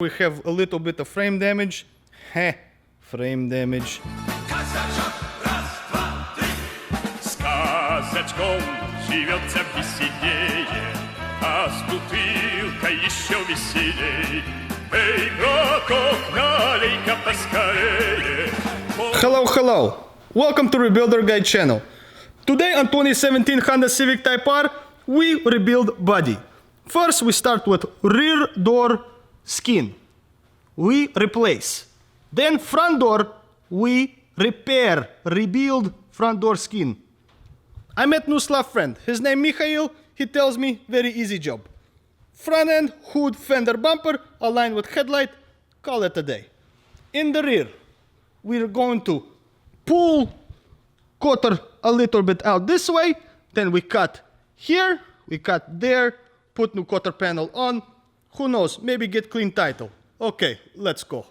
We have a little bit of frame damage. Heh, frame damage. Сказочком живется веселее, а с бутылкой еще веселей. Эй, браток, налей-ка поскорее. Hello. Welcome to Rebuilder Guide channel. Today on 2017 Honda Civic Type R, we rebuild body. First, we start with rear door skin. We replace. Then front door, we repair, rebuild front door skin. I met new Slav friend. His name Mikhail. He tells me very easy job. Front end, hood, fender, bumper, aligned with headlight, call it a day. In the rear, we're going to pull quarter a little bit out this way, then we cut here, we cut there, put new quarter panel on, who knows, maybe get clean title. Okay, let's go.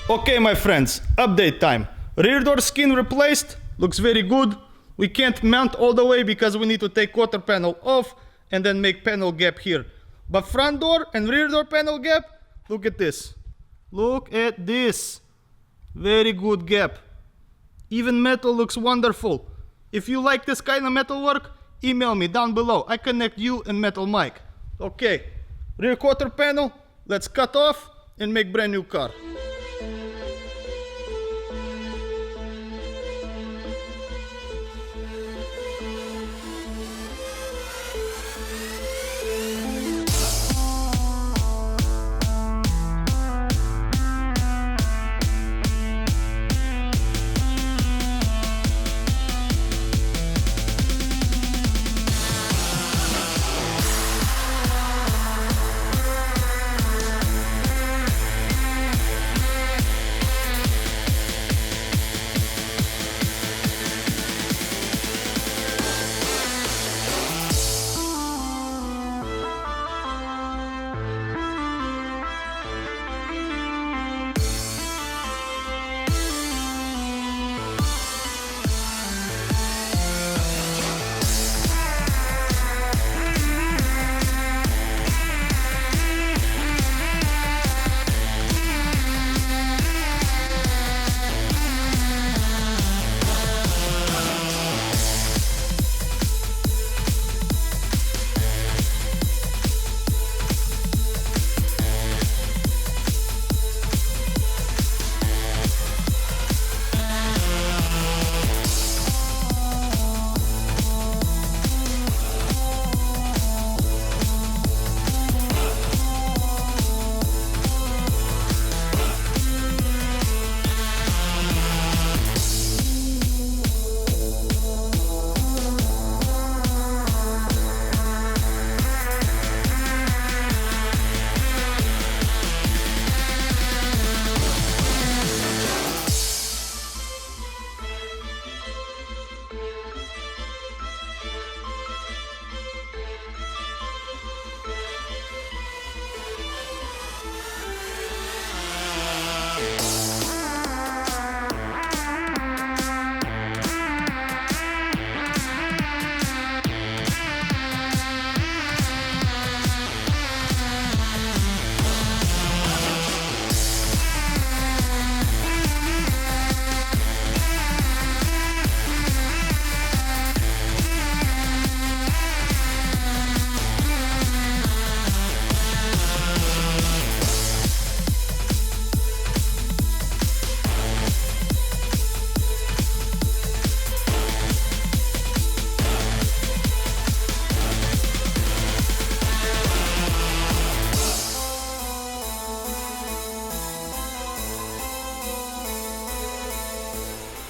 Okay, my friends, update time. Rear door skin replaced, looks very good. We can't mount all the way because we need to take quarter panel off and then make panel gap here. But front door and rear door panel gap, look at this. Look at this. Very good gap. Even metal looks wonderful. If you like this kind of metal work, email me down below. I connect you and Metal Mike. Okay, rear quarter panel, let's cut off and make brand new car.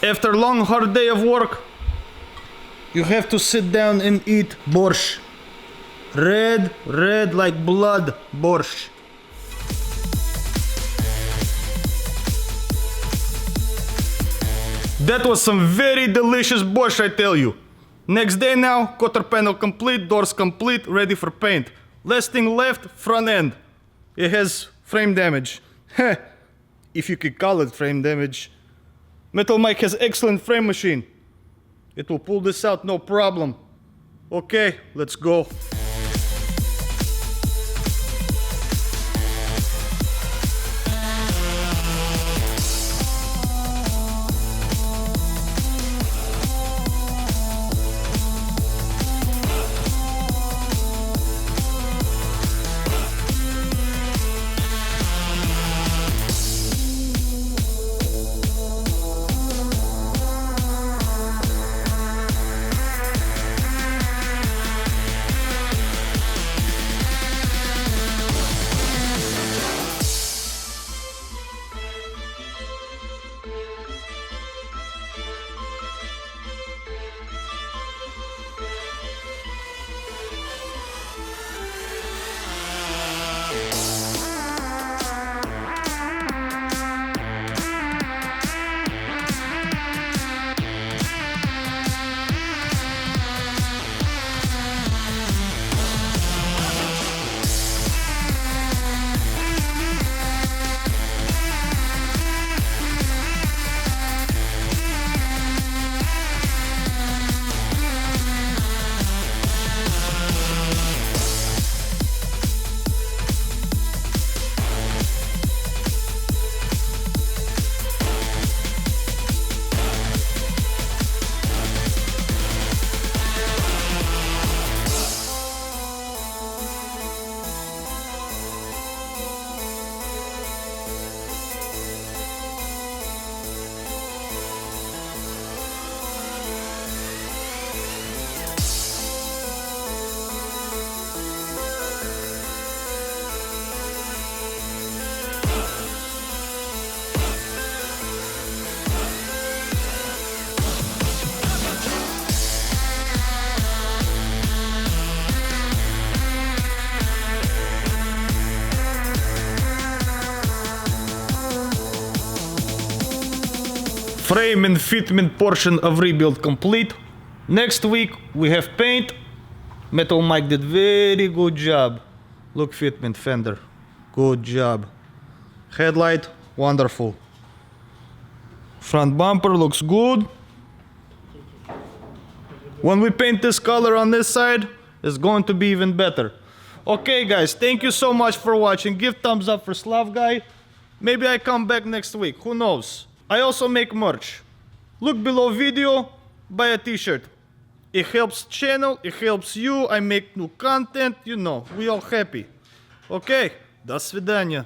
After a long hard day of work, you have to sit down and eat borsch. Red like blood borsch. That was some very delicious borsch, I tell you. Next day now, quarter panel complete, doors complete, ready for paint. Last thing left, front end. It has frame damage. If you could call it frame damage. Metal Mike has excellent frame machine. It will pull this out, no problem. Okay, let's go. Frame and fitment portion of rebuild complete. Next week we have paint. Metal Mike did very good job. Look, fitment fender, good job. Headlight, wonderful. Front bumper looks good. When we paint this color on this side, it's going to be even better. Okay guys, thank you so much for watching. Give thumbs up for Slav Guy. Maybe I come back next week, who knows. I also make merch. Look below video, buy a t-shirt. It helps channel, it helps you, I make new content, you know, we all happy. Okay, до свидания.